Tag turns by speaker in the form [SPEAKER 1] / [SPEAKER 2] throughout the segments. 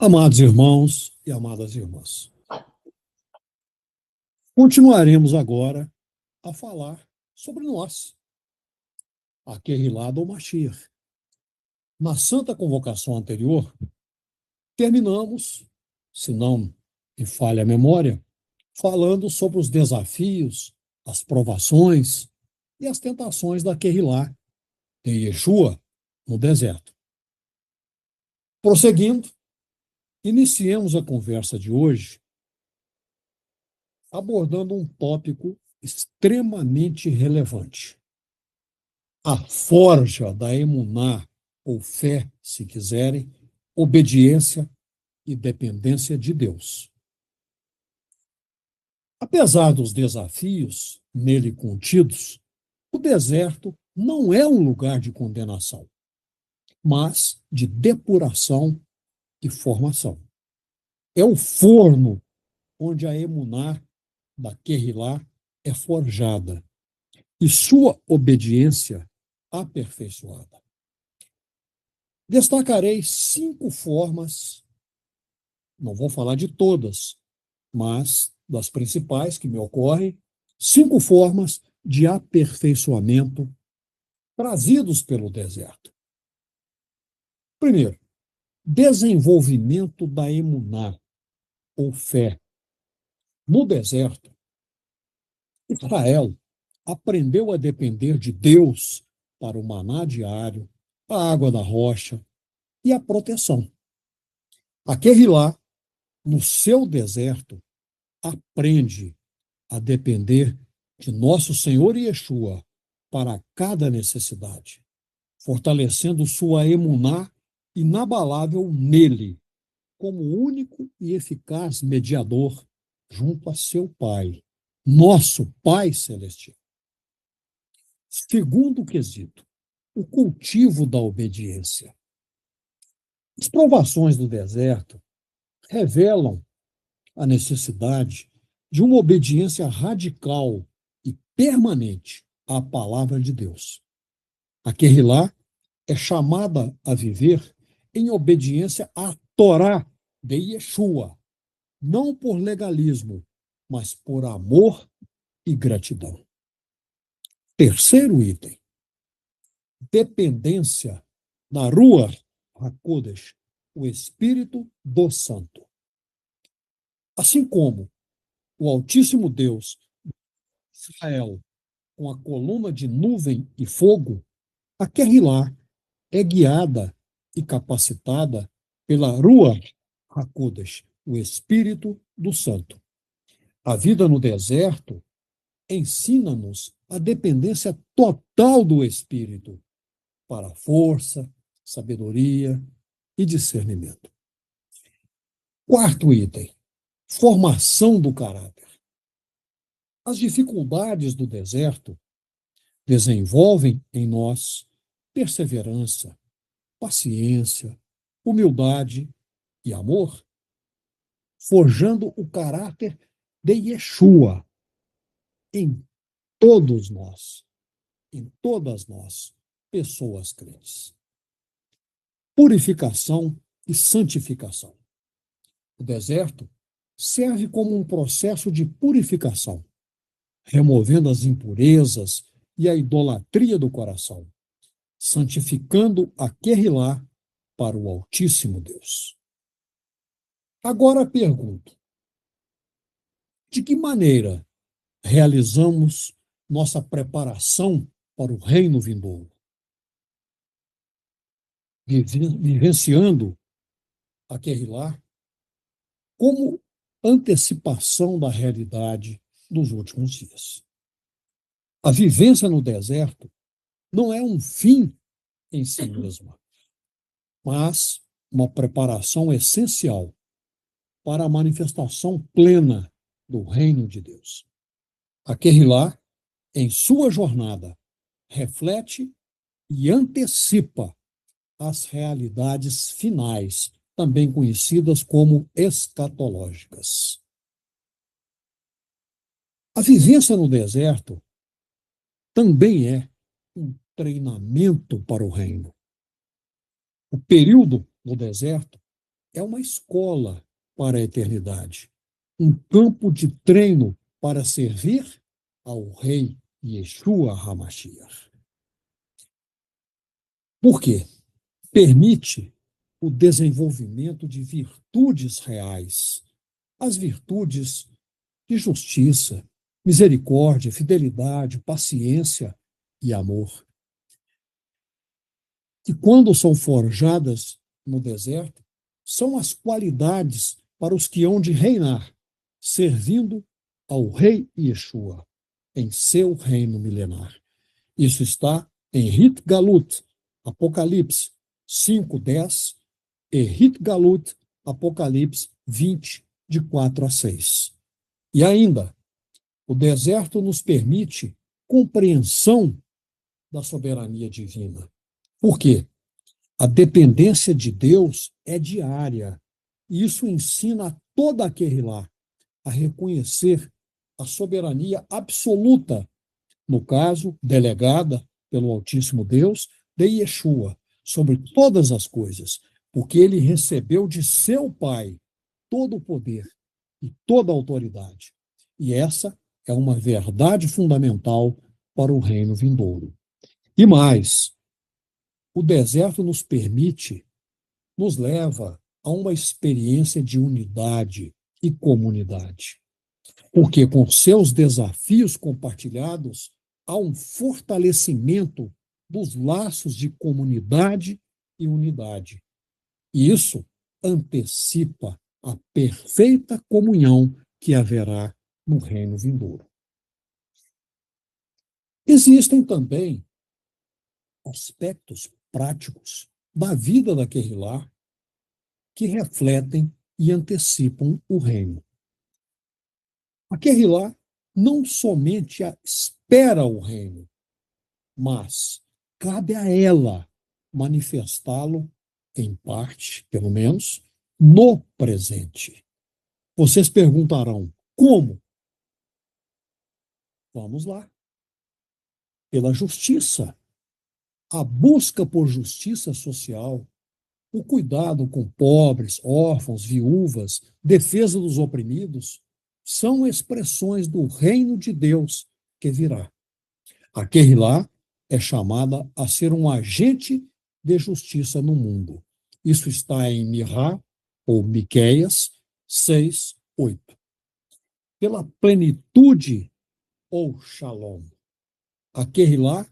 [SPEAKER 1] Amados irmãos e amadas irmãs, continuaremos agora a falar sobre nós, a Kehilá do Mashiach. Na santa convocação anterior, terminamos, se não me falha a memória, falando sobre os desafios, as provações e as tentações da Kehilá de Yeshua no deserto. Prosseguindo, iniciemos a conversa de hoje abordando um tópico extremamente relevante: a forja da emuná, ou fé, se quiserem, obediência e dependência de Deus. Apesar dos desafios nele contidos, o deserto não é um lugar de condenação, mas de depuração e formação. É o forno onde a emuná da Kehilá é forjada e sua obediência aperfeiçoada. Destacarei 5 formas, não vou falar de todas, mas das principais que me ocorrem, 5 formas de aperfeiçoamento trazidos pelo deserto. Primeiro, desenvolvimento da emuná, ou fé. No deserto, Israel aprendeu a depender de Deus para o maná diário, a água da rocha e a proteção. A Kehilá, no seu deserto, aprende a depender de nosso Senhor Yeshua para cada necessidade, fortalecendo sua emuná inabalável nele, como único e eficaz mediador junto a seu Pai, nosso Pai Celestial. Segundo quesito, o cultivo da obediência. As provações do deserto revelam a necessidade de uma obediência radical e permanente à palavra de Deus. A Kehilá é chamada a viver em obediência à Torá de Yeshua, não por legalismo, mas por amor e gratidão. Terceiro item, dependência da Ruach HaKodesh, o Espírito do Santo. Assim como o Altíssimo Deus, Israel, com a coluna de nuvem e fogo, a Kehilá é guiada e capacitada pela Ruach HaKodesh, o Espírito do Santo. A vida no deserto ensina-nos a dependência total do Espírito para força, sabedoria e discernimento. Quarto item, formação do caráter. As dificuldades do deserto desenvolvem em nós perseverança, paciência, humildade e amor, forjando o caráter de Yeshua em todos nós, em todas nós, pessoas crentes. Purificação e santificação. O deserto serve como um processo de purificação, removendo as impurezas e a idolatria do coração, santificando a Kehilá para o Altíssimo Deus. Agora pergunto: de que maneira realizamos nossa preparação para o reino vindouro? Vivenciando a Kehilá como antecipação da realidade dos últimos dias. A vivência no deserto não é um fim em si mesma, mas uma preparação essencial para a manifestação plena do reino de Deus. A Kehilá, em sua jornada, reflete e antecipa as realidades finais, também conhecidas como escatológicas. A vivência no deserto também é um treinamento para o reino. O período no deserto é uma escola para a eternidade, um campo de treino para servir ao rei Yeshua HaMashiach. Por quê? Permite o desenvolvimento de virtudes reais, as virtudes de justiça, misericórdia, fidelidade, paciência e amor. E quando são forjadas no deserto, são as qualidades para os que hão de reinar, servindo ao rei Yeshua em seu reino milenar. Isso está em Rit Galut, Apocalipse 5:10, e Rit Galut, Apocalipse 20, de 4 a 6. E ainda, o deserto nos permite compreensão da soberania divina. Por quê? A dependência de Deus é diária. E isso ensina a toda aquele lá a reconhecer a soberania absoluta, no caso, delegada pelo Altíssimo Deus, de Yeshua, sobre todas as coisas, porque ele recebeu de seu Pai todo o poder e toda a autoridade. E essa é uma verdade fundamental para o reino vindouro. E mais, o deserto nos leva a uma experiência de unidade e comunidade. Porque com seus desafios compartilhados, há um fortalecimento dos laços de comunidade e unidade. E isso antecipa a perfeita comunhão que haverá no reino vindouro. Existem também aspectos práticos da vida da Querrilá que refletem e antecipam o reino. A Querrilá não somente espera o reino, mas cabe a ela manifestá-lo, em parte, pelo menos, no presente. Vocês perguntarão, como? Vamos lá. Pela justiça. A busca por justiça social, o cuidado com pobres, órfãos, viúvas, defesa dos oprimidos, são expressões do reino de Deus que virá. A Querrilá é chamada a ser um agente de justiça no mundo. Isso está em Mirá, ou Miqueias 6:8. Pela plenitude, ou Shalom. A Querrilá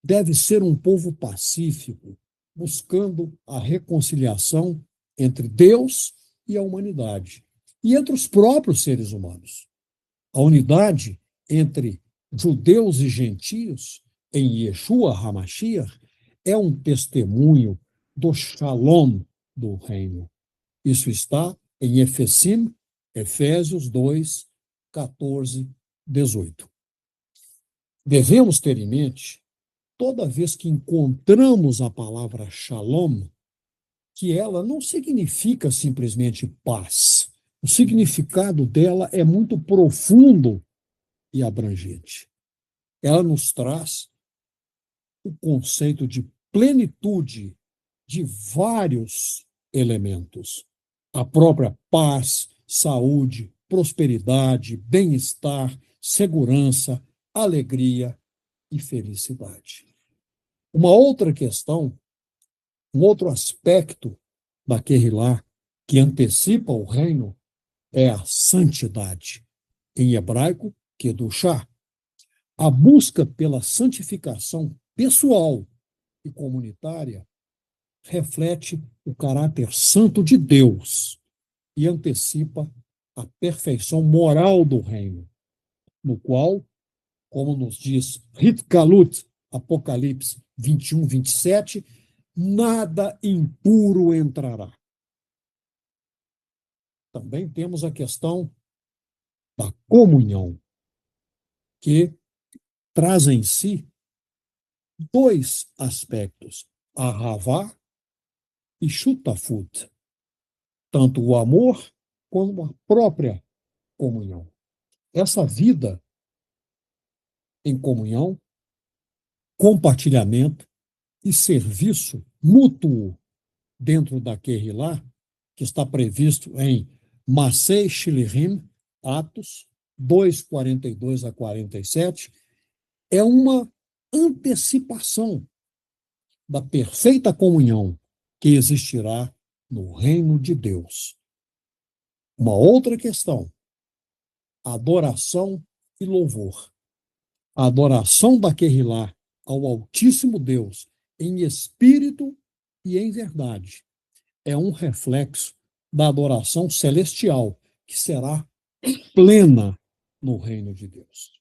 [SPEAKER 1] deve ser um povo pacífico, buscando a reconciliação entre Deus e a humanidade, e entre os próprios seres humanos. A unidade entre judeus e gentios em Yeshua HaMashiach é um testemunho do Shalom do reino. Isso está em Efésios 2, 14, 18. Devemos ter em mente, toda vez que encontramos a palavra Shalom, que ela não significa simplesmente paz. O significado dela é muito profundo e abrangente. Ela nos traz o conceito de plenitude de vários elementos. A própria paz, saúde, prosperidade, bem-estar, segurança, alegria e felicidade. Uma outra questão, um outro aspecto da Querrilá que antecipa o reino é a santidade. Em hebraico, Kedushá. A busca pela santificação pessoal e comunitária reflete o caráter santo de Deus e antecipa a perfeição moral do reino, no qual, como nos diz Rit Galut, Apocalipse 21, 27, nada impuro entrará. Também temos a questão da comunhão, que traz em si dois aspectos, Ahavá e Shutafut, tanto o amor como a própria comunhão. Essa vida em comunhão, compartilhamento e serviço mútuo dentro da Querrilá que está previsto em Masei Shilirim, Atos 2:42 a 47, é uma antecipação da perfeita comunhão que existirá no reino de Deus. Uma outra questão: adoração e louvor. A adoração da Querrilá ao Altíssimo Deus em espírito e em verdade é um reflexo da adoração celestial que será plena no reino de Deus.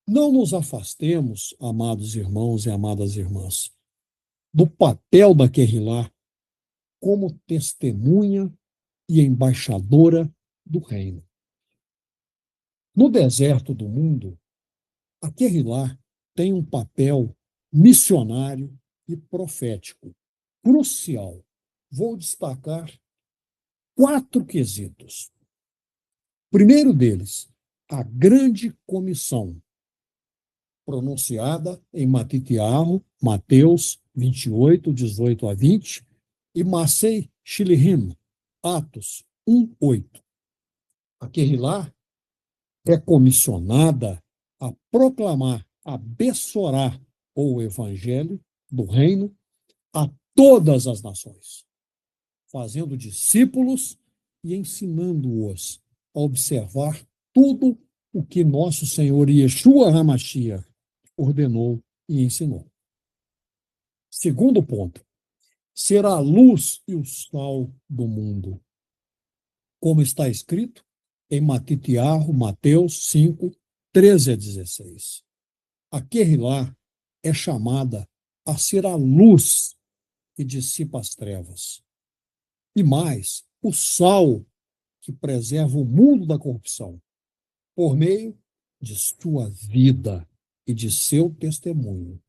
[SPEAKER 1] Não nos afastemos, amados irmãos e amadas irmãs, do papel da Querrilá como testemunha e embaixadora do reino. No deserto do mundo, a Querrilá tem um papel missionário e profético crucial. Vou destacar 4 quesitos. Primeiro deles, a grande comissão, pronunciada em Matitiahu, Mateus 28, 18 a 20, e Masei Shilirim, Atos 1, 8. A Querrilá é comissionada a proclamar, a bessorar o evangelho do reino a todas as nações, fazendo discípulos e ensinando-os a observar tudo o que nosso Senhor Yeshua HaMashiach ordenou e ensinou. Segundo ponto, ser a luz e o sal do mundo. Como está escrito em Matitiahu, Mateus 5, 13 a 16. A Querrilá é chamada a ser a luz que dissipa as trevas. E mais, o sal que preserva o mundo da corrupção, por meio de sua vida e de seu testemunho.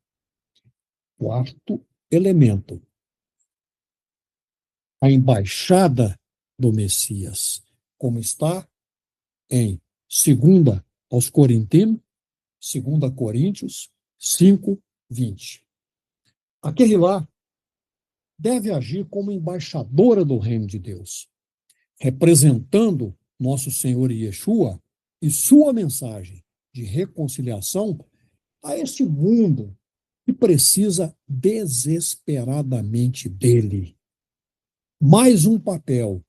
[SPEAKER 1] Quarto elemento, a embaixada do Messias, como está em 2 aos Coríntios, 2 Coríntios 5, 20. A Querrilá deve agir como embaixadora do reino de Deus, representando nosso Senhor Yeshua e sua mensagem de reconciliação a este mundo que precisa desesperadamente dele. Mais um papel,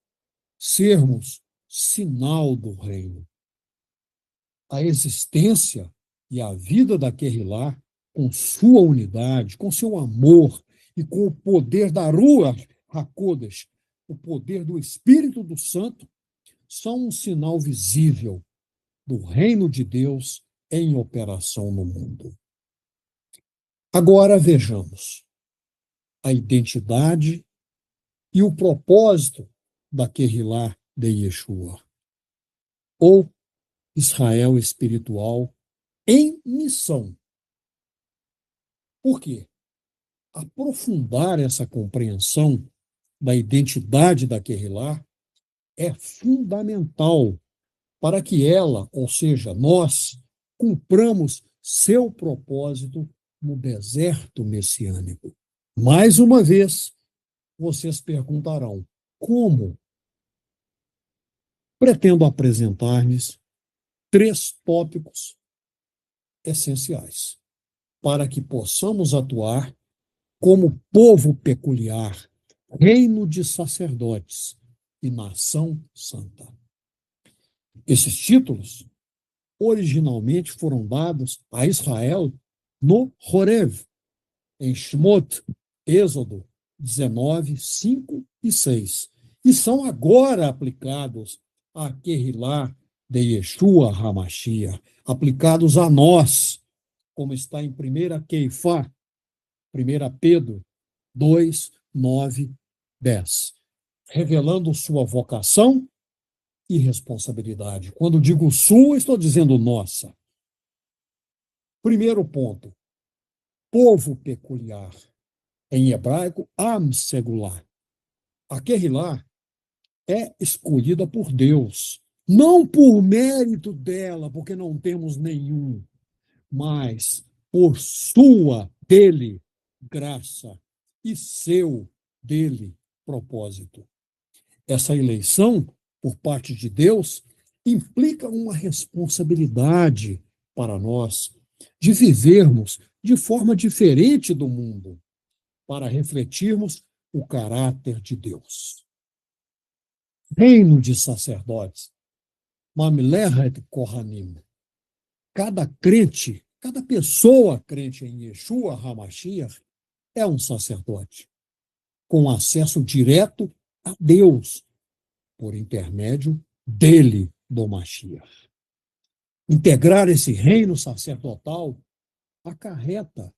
[SPEAKER 1] sermos sinal do reino. A existência e a vida da Querrilá, com sua unidade, com seu amor e com o poder da Ruach HaKodesh, o poder do Espírito do Santo, são um sinal visível do reino de Deus em operação no mundo. Agora vejamos a identidade e o propósito da Querrilá de Yeshua, ou Israel espiritual em missão. Por quê? Aprofundar essa compreensão da identidade da Querrilá é fundamental para que ela, ou seja, nós, cumpramos seu propósito no deserto messiânico. Mais uma vez, vocês perguntarão: como? Pretendo apresentar-lhes 3 tópicos essenciais para que possamos atuar como povo peculiar, reino de sacerdotes e nação santa. Esses títulos originalmente foram dados a Israel no Horev, em Shmot, Êxodo 19, 5 e 6, e são agora aplicados a Querrilá de Yeshua HaMashiach, aplicados a nós, como está em 1 Keifá, 1 Pedro 2, 9, 10, revelando sua vocação e responsabilidade. Quando digo sua, estou dizendo nossa. Primeiro ponto, povo peculiar. Em hebraico, Am Segular. A Querrilá é escolhida por Deus, não por mérito dela, porque não temos nenhum, mas por sua, dele, graça e seu dele propósito. Essa eleição, por parte de Deus, implica uma responsabilidade para nós de vivermos de forma diferente do mundo, para refletirmos o caráter de Deus. Reino de sacerdotes, Mamleret Kohanim. Cada crente, cada pessoa crente em Yeshua HaMashiach é um sacerdote, com acesso direto a Deus, por intermédio dele, do Mashiach. Integrar esse reino sacerdotal acarreta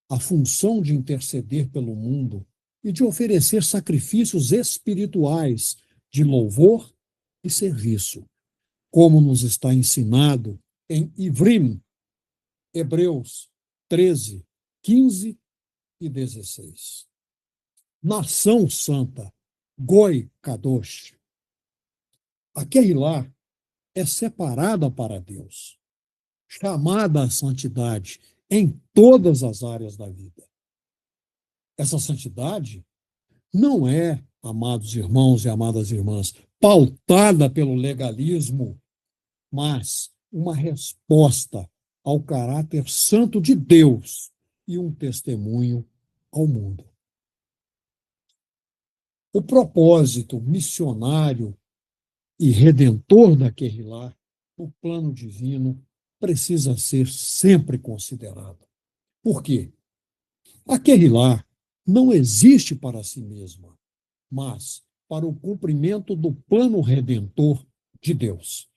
[SPEAKER 1] a função de interceder pelo mundo e de oferecer sacrifícios espirituais de louvor e serviço, como nos está ensinado em Ivrim, Hebreus 13, 15 e 16. Nação santa, Goi Kadosh. A Kehilá é separada para Deus, chamada à santidade em todas as áreas da vida. Essa santidade não é, amados irmãos e amadas irmãs, pautada pelo legalismo, mas uma resposta ao caráter santo de Deus e um testemunho ao mundo. O propósito missionário e redentor da Kehilá, o plano divino, precisa ser sempre considerado. Por quê? A Kehilá não existe para si mesma, mas para o cumprimento do plano redentor de Deus.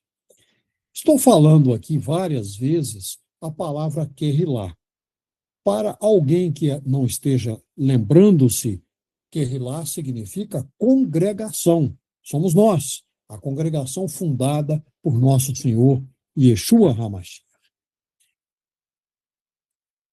[SPEAKER 1] Estou falando aqui várias vezes a palavra Kehilá. Para alguém que não esteja lembrando-se, Kehilá significa congregação. Somos nós, a congregação fundada por nosso Senhor Yeshua HaMashiach.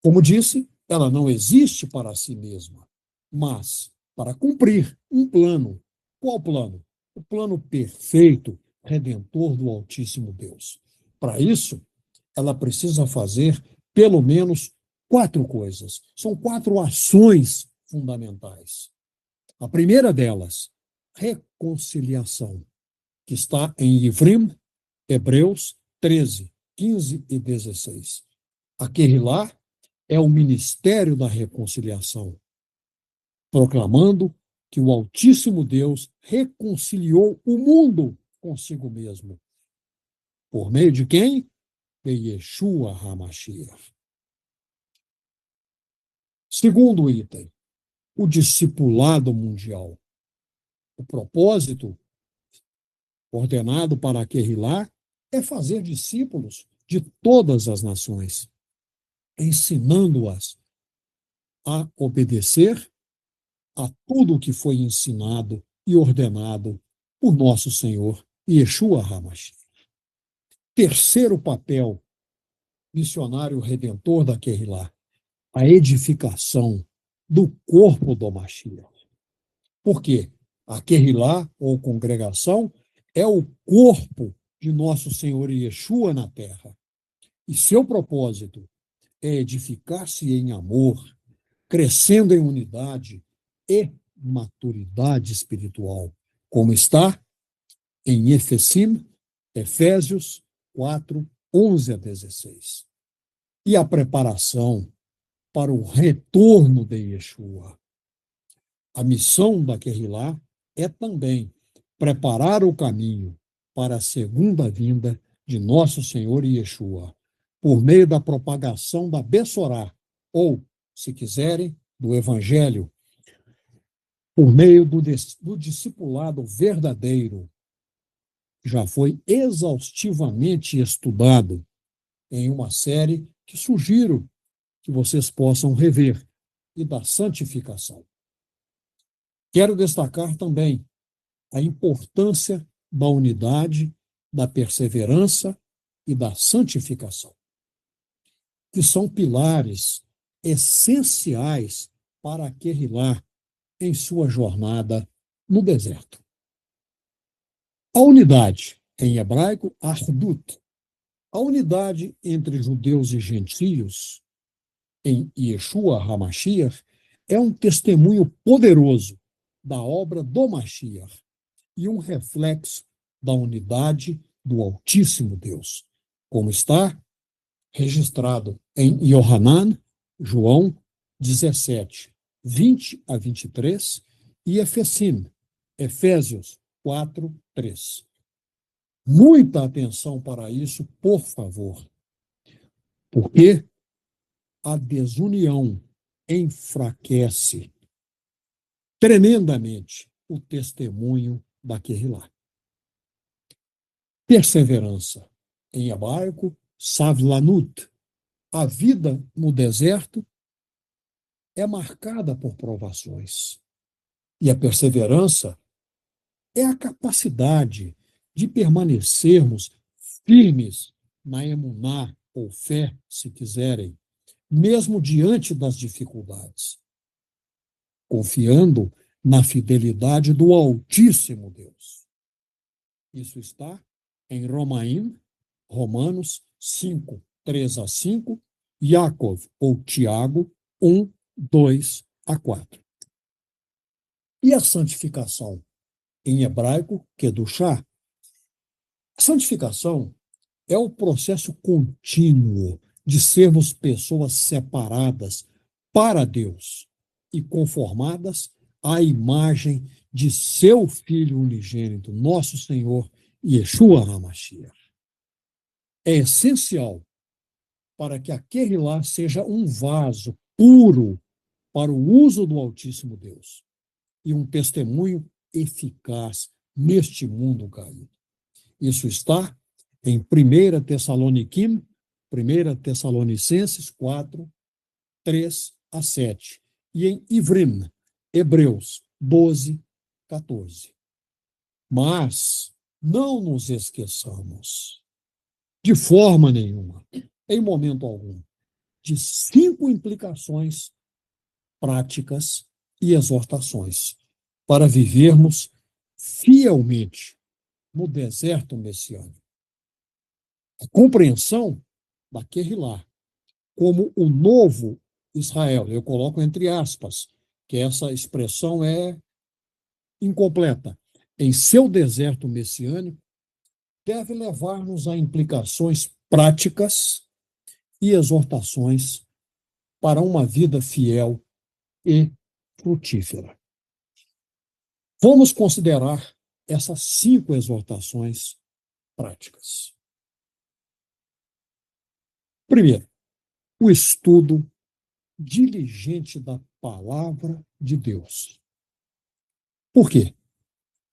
[SPEAKER 1] Como disse, ela não existe para si mesma, mas para cumprir um plano. Qual plano? O plano perfeito, redentor do Altíssimo Deus. Para isso, ela precisa fazer pelo menos 4 coisas. São 4 ações fundamentais. A primeira delas, reconciliação, que está em Ivrim, Hebreus 13, 15 e 16. A Kehilá é o ministério da reconciliação, proclamando que o Altíssimo Deus reconciliou o mundo consigo mesmo. Por meio de quem? De Yeshua HaMashiach. Segundo item, o discipulado mundial. O propósito ordenado para a Kehilá é fazer discípulos de todas as nações, ensinando-as a obedecer a tudo o que foi ensinado e ordenado por nosso Senhor Yeshua HaMashiach. Terceiro papel missionário redentor da Kehilá, a edificação do corpo do Mashiach. Por quê? A Kehilá, ou congregação, é o corpo de nosso Senhor Yeshua na terra. E seu propósito é edificar-se em amor, crescendo em unidade e maturidade espiritual, como está em Efésios 4, 11 a 16. E a preparação para o retorno de Yeshua. A missão da Kehilá é também preparar o caminho para a segunda vinda de nosso Senhor Yeshua, por meio da propagação da Bessorá, ou, se quiserem, do Evangelho, por meio do discipulado verdadeiro, já foi exaustivamente estudado em uma série que sugiro que vocês possam rever, e da santificação. Quero destacar também a importância da unidade, da perseverança e da santificação, que são pilares essenciais para a Kehilá em sua jornada no deserto. A unidade, em hebraico, Ahdut, a unidade entre judeus e gentios, em Yeshua HaMashiach, é um testemunho poderoso da obra do Mashiach e um reflexo da unidade do Altíssimo Deus, como está registrado em Yohanan, João 17, 20 a 23, e Efesim, Efésios 4, 3. Muita atenção para isso, por favor, porque a desunião enfraquece tremendamente o testemunho da Querrilá. Perseverança, em hebraico, savlanut. A vida no deserto é marcada por provações. E a perseverança é a capacidade de permanecermos firmes na emuná, ou fé, se quiserem, mesmo diante das dificuldades, confiando na fidelidade do Altíssimo Deus. Isso está em Romanos 5, 3 a 5, Yaakov, ou Tiago, 1, 2 a 4. E a santificação, em hebraico, Kedushá. A santificação é o processo contínuo de sermos pessoas separadas para Deus e conformadas à imagem de seu Filho unigênito, nosso Senhor Yeshua HaMashiach. É essencial para que a Querrilá seja um vaso puro para o uso do Altíssimo Deus e um testemunho eficaz neste mundo caído. Isso está em 1 Tessalonicenses 4, 3 a 7, e em Ivrim, Hebreus 12, 14. Mas não nos esqueçamos, de forma nenhuma, em momento algum, de 5 implicações práticas e exortações para vivermos fielmente no deserto messiânico. A compreensão da Querrilá como o novo Israel, eu coloco entre aspas, que essa expressão é incompleta, em seu deserto messiânico, deve levar-nos a implicações práticas e exortações para uma vida fiel e frutífera. Vamos considerar essas 5 exortações práticas. Primeiro, o estudo diligente da palavra de Deus. Por quê?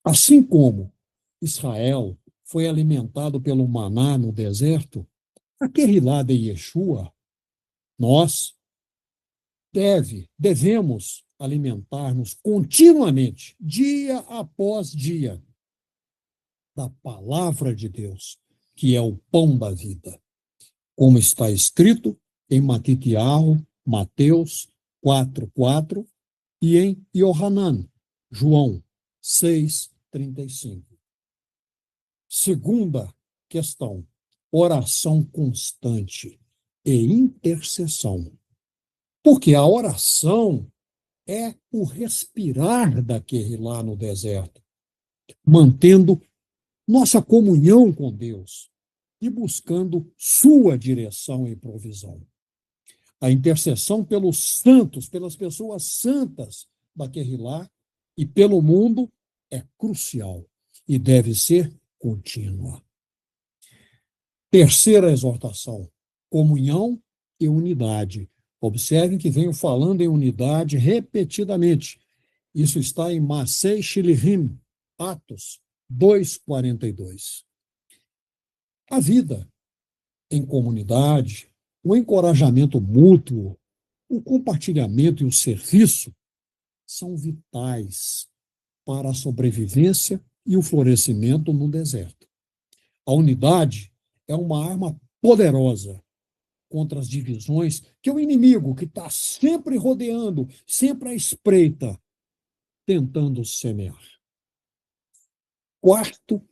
[SPEAKER 1] Assim como Israel foi alimentado pelo maná no deserto, a Querrilá de Yeshua, nós devemos alimentar-nos continuamente, dia após dia, da palavra de Deus, que é o pão da vida, como está escrito em Matitiahu, Mateus 4:4, e em Yohanan, João 6:35. Segunda questão, oração constante e intercessão. Porque a oração é o respirar daquele lá no deserto, mantendo nossa comunhão com Deus e buscando sua direção e provisão. A intercessão pelos santos, pelas pessoas santas da Querrilá e pelo mundo é crucial e deve ser contínua. Terceira exortação, comunhão e unidade. Observem que venho falando em unidade repetidamente. Isso está em Masei Shilihim, Atos 2:42. A vida em comunidade, o encorajamento mútuo, o compartilhamento e o serviço são vitais para a sobrevivência e o florescimento no deserto. A unidade é uma arma poderosa contra as divisões que o inimigo, que está sempre rodeando, sempre à espreita, tentando semear. Quarto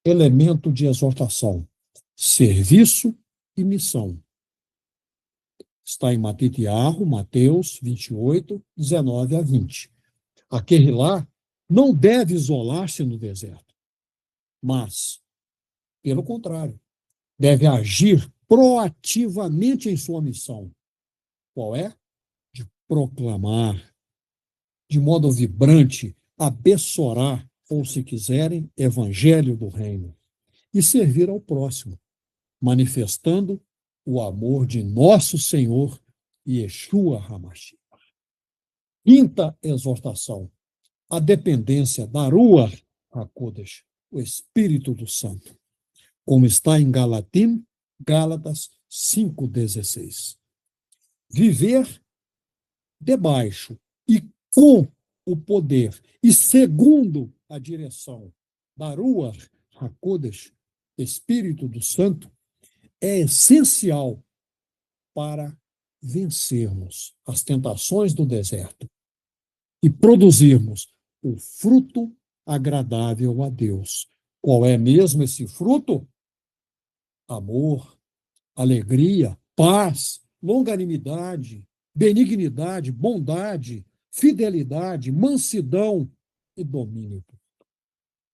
[SPEAKER 1] elemento de exortação: serviço e missão. está em Matitiarro, Mateus 28, 19 a 20. A Querrilá não deve isolar-se no deserto, mas, pelo contrário, deve agir proativamente em sua missão. Qual é? De proclamar, de modo vibrante, abessorar, ou se quiserem, evangelho do reino, e servir ao próximo, manifestando o amor de nosso Senhor Yeshua HaMashiach. Quinta exortação, a dependência da Ruach HaKodesh, o Espírito do Santo, como está em Gálatas 5,16. Viver debaixo e com o poder e segundo a direção da Ruach HaKodesh, Espírito do Santo, é essencial para vencermos as tentações do deserto e produzirmos o fruto agradável a Deus. Qual é mesmo esse fruto? Amor, alegria, paz, longanimidade, benignidade, bondade, fidelidade, mansidão e domínio.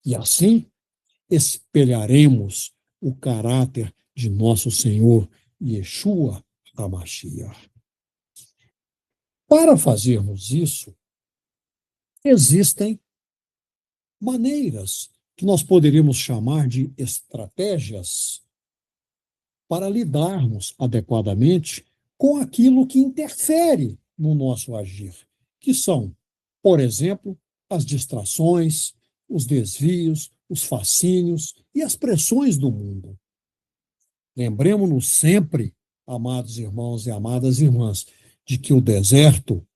[SPEAKER 1] E assim espelharemos o caráter de nosso Senhor Yeshua HaMashiach. Para fazermos isso, existem maneiras que nós poderíamos chamar de estratégias para lidarmos adequadamente com aquilo que interfere no nosso agir, que são, por exemplo, as distrações, os desvios, os fascínios e as pressões do mundo. Lembremos-nos sempre, amados irmãos e amadas irmãs, de que o deserto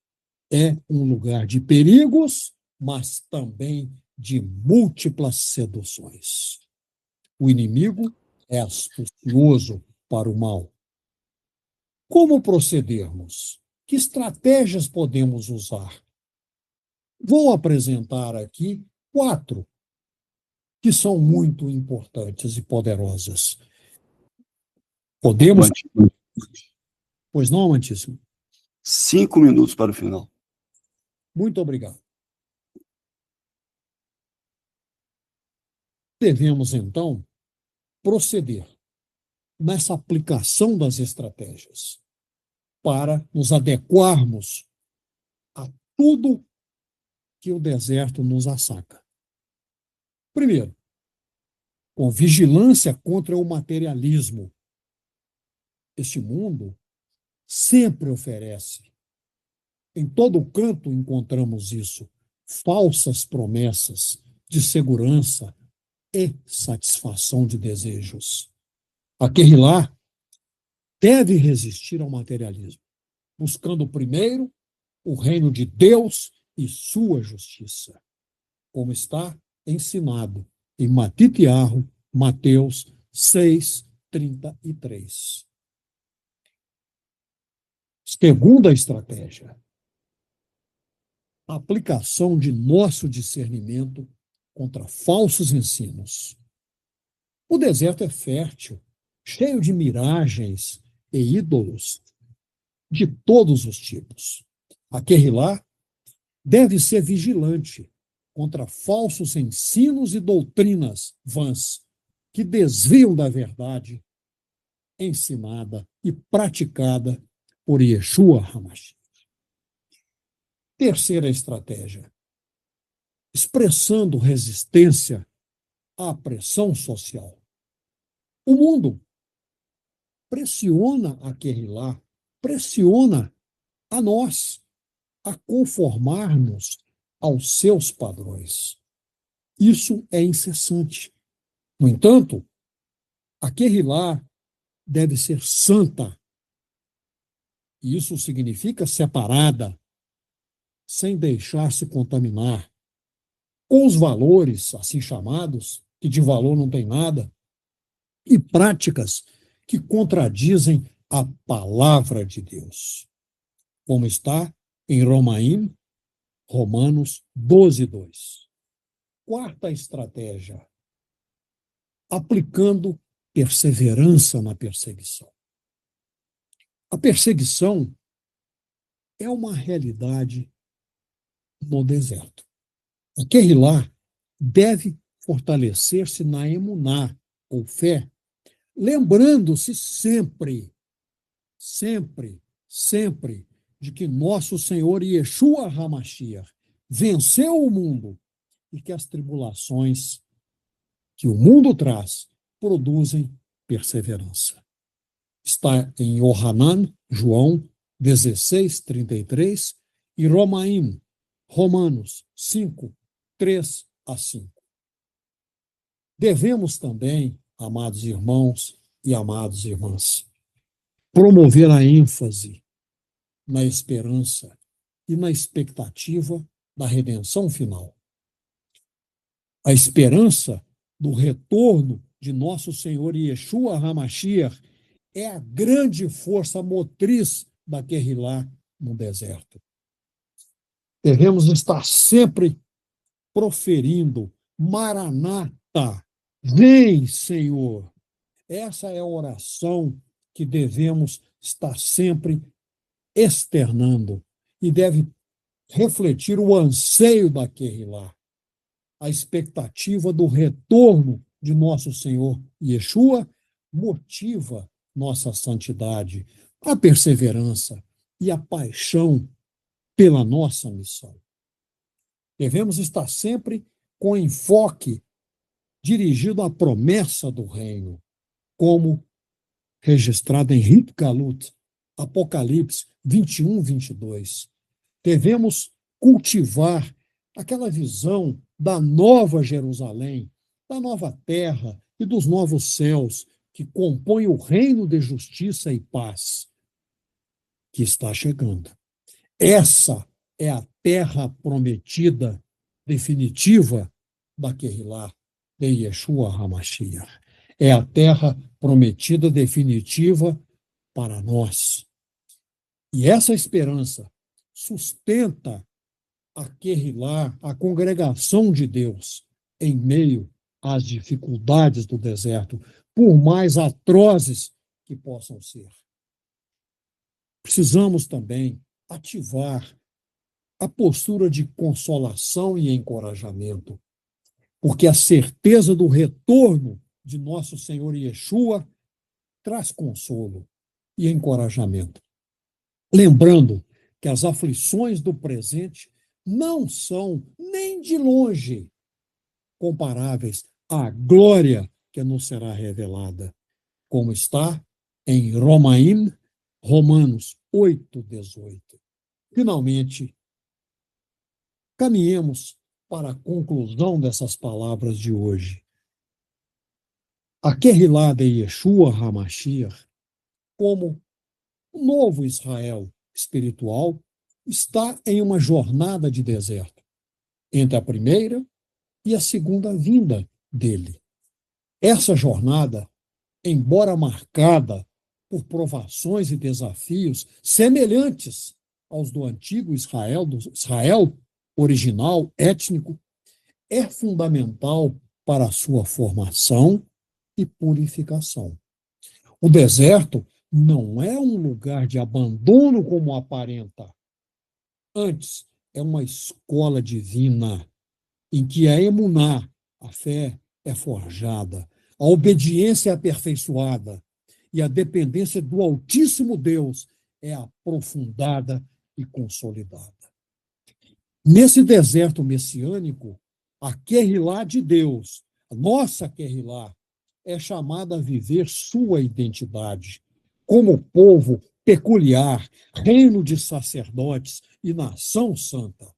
[SPEAKER 1] é um lugar de perigos, mas também de múltiplas seduções. O inimigo é astucioso para o mal. Como procedermos? Que estratégias podemos usar? Vou apresentar aqui 4 que são muito importantes e poderosas. Podemos? Pois não, Amantíssimo?
[SPEAKER 2] 5 minutos para o final.
[SPEAKER 1] Muito obrigado. Devemos, então, proceder nessa aplicação das estratégias para nos adequarmos a tudo que o deserto nos assaca. Primeiro, com vigilância contra o materialismo. Este mundo sempre oferece, em todo canto encontramos isso, falsas promessas de segurança e satisfação de desejos. A Querrilá deve resistir ao materialismo, buscando primeiro o reino de Deus e sua justiça, como está ensinado em Matitiarro, Mateus 6:33. Segunda estratégia, a aplicação de nosso discernimento contra falsos ensinos. O deserto é fértil, cheio de miragens e ídolos de todos os tipos. A Querrilá deve ser vigilante contra falsos ensinos e doutrinas vãs que desviam da verdade ensinada e praticada por Yeshua HaMashiach. Terceira estratégia, expressando resistência à pressão social. O mundo pressiona a Querrilá, pressiona a nós a conformarmos aos seus padrões. Isso é incessante. No entanto, a Querrilá deve ser santa. Isso significa separada, sem deixar-se contaminar com os valores, assim chamados, que de valor não tem nada, e práticas que contradizem a palavra de Deus, como está em Romanos 12:2. Quarta estratégia, aplicando perseverança na perseguição. A perseguição é uma realidade no deserto. A Kehilá deve fortalecer-se na emuná, ou fé, lembrando-se sempre, de que nosso Senhor Yeshua HaMashiach venceu o mundo e que as tribulações que o mundo traz produzem perseverança. Está em Yohanan, João 16:33 e Romaim, Romanos 5, 3-5. Devemos também, amados irmãos e amadas irmãs, promover a ênfase na esperança e na expectativa da redenção final. A esperança do retorno de nosso Senhor Yeshua HaMashiach é a grande força motriz da Kehilá no deserto. Devemos estar sempre proferindo Maranata, vem, Senhor. Essa é a oração que devemos estar sempre externando e deve refletir o anseio da Kehilá, a expectativa do retorno de nosso Senhor Yeshua motiva nossa santidade, a perseverança e a paixão pela nossa missão. Devemos estar sempre com enfoque dirigido à promessa do reino, como registrado em Rit Galut, Apocalipse 21:22. Devemos cultivar aquela visão da nova Jerusalém, da nova terra e dos novos céus que compõem o reino de justiça e paz que está chegando. Essa é a terra prometida definitiva da Kehilá de Yeshua HaMashiach. É a terra prometida definitiva para nós. E essa esperança sustenta a Kehilá, a congregação de Deus, em meio às dificuldades do deserto, por mais atrozes que possam ser. Precisamos também ativar a postura de consolação e encorajamento, porque a certeza do retorno de nosso Senhor Yeshua traz consolo e encorajamento. Lembrando que as aflições do presente não são nem de longe comparáveis à glória que nos será revelada, como está em Romaim, Romanos 8:18. Finalmente, caminhemos para a conclusão dessas palavras de hoje. A Kehilá de Yeshua HaMashiach, como o novo Israel espiritual, está em uma jornada de deserto, entre a primeira e a segunda vinda dele. Essa jornada, embora marcada por provações e desafios semelhantes aos do antigo Israel, do Israel original, étnico, é fundamental para a sua formação e purificação. O deserto não é um lugar de abandono como aparenta. Antes, é uma escola divina em que a emuná, a fé, é forjada, a obediência é aperfeiçoada e a dependência do Altíssimo Deus é aprofundada e consolidada. Nesse deserto messiânico, a Kehilá de Deus, a nossa Kehilá, é chamada a viver sua identidade como povo peculiar, reino de sacerdotes e nação santa,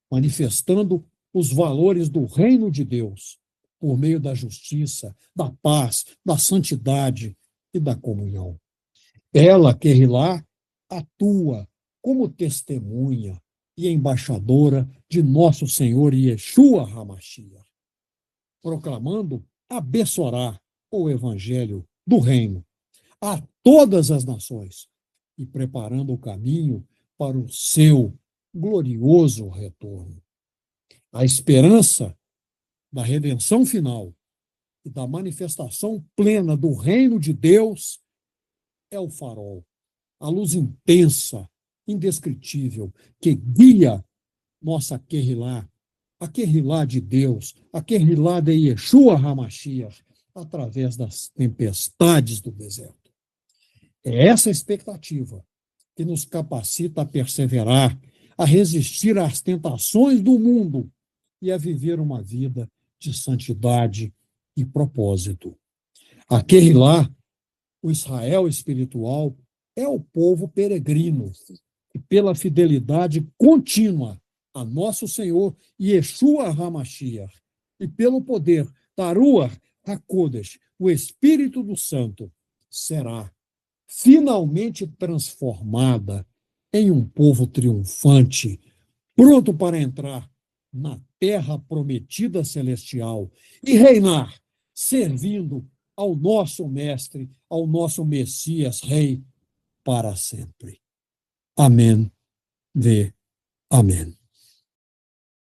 [SPEAKER 1] manifestando os valores do reino de Deus por meio da justiça, da paz, da santidade e da comunhão. Ela, Kehilá, atua como testemunha e embaixadora de nosso Senhor Yeshua HaMashiach, proclamando a Bessorá, o evangelho do reino, a todas as nações e preparando o caminho para o seu glorioso retorno. A esperança da redenção final e da manifestação plena do reino de Deus é o farol a luz intensa, indescritível, que guia nossa a Kehilá de Deus, a Kehilá de Yeshua HaMashiach, através das tempestades do deserto. É essa expectativa que nos capacita a perseverar, a resistir às tentações do mundo e a viver uma vida de santidade e propósito. A Kehilá, o Israel espiritual, é o povo peregrino que, pela fidelidade contínua a nosso Senhor Yeshua HaMashiach e pelo poder da Ruach HaKodesh, o Espírito do Santo, será finalmente transformada em um povo triunfante, pronto para entrar na terra prometida celestial e reinar, servindo ao nosso Mestre, ao nosso Messias Rei, para sempre. Amém. Amém.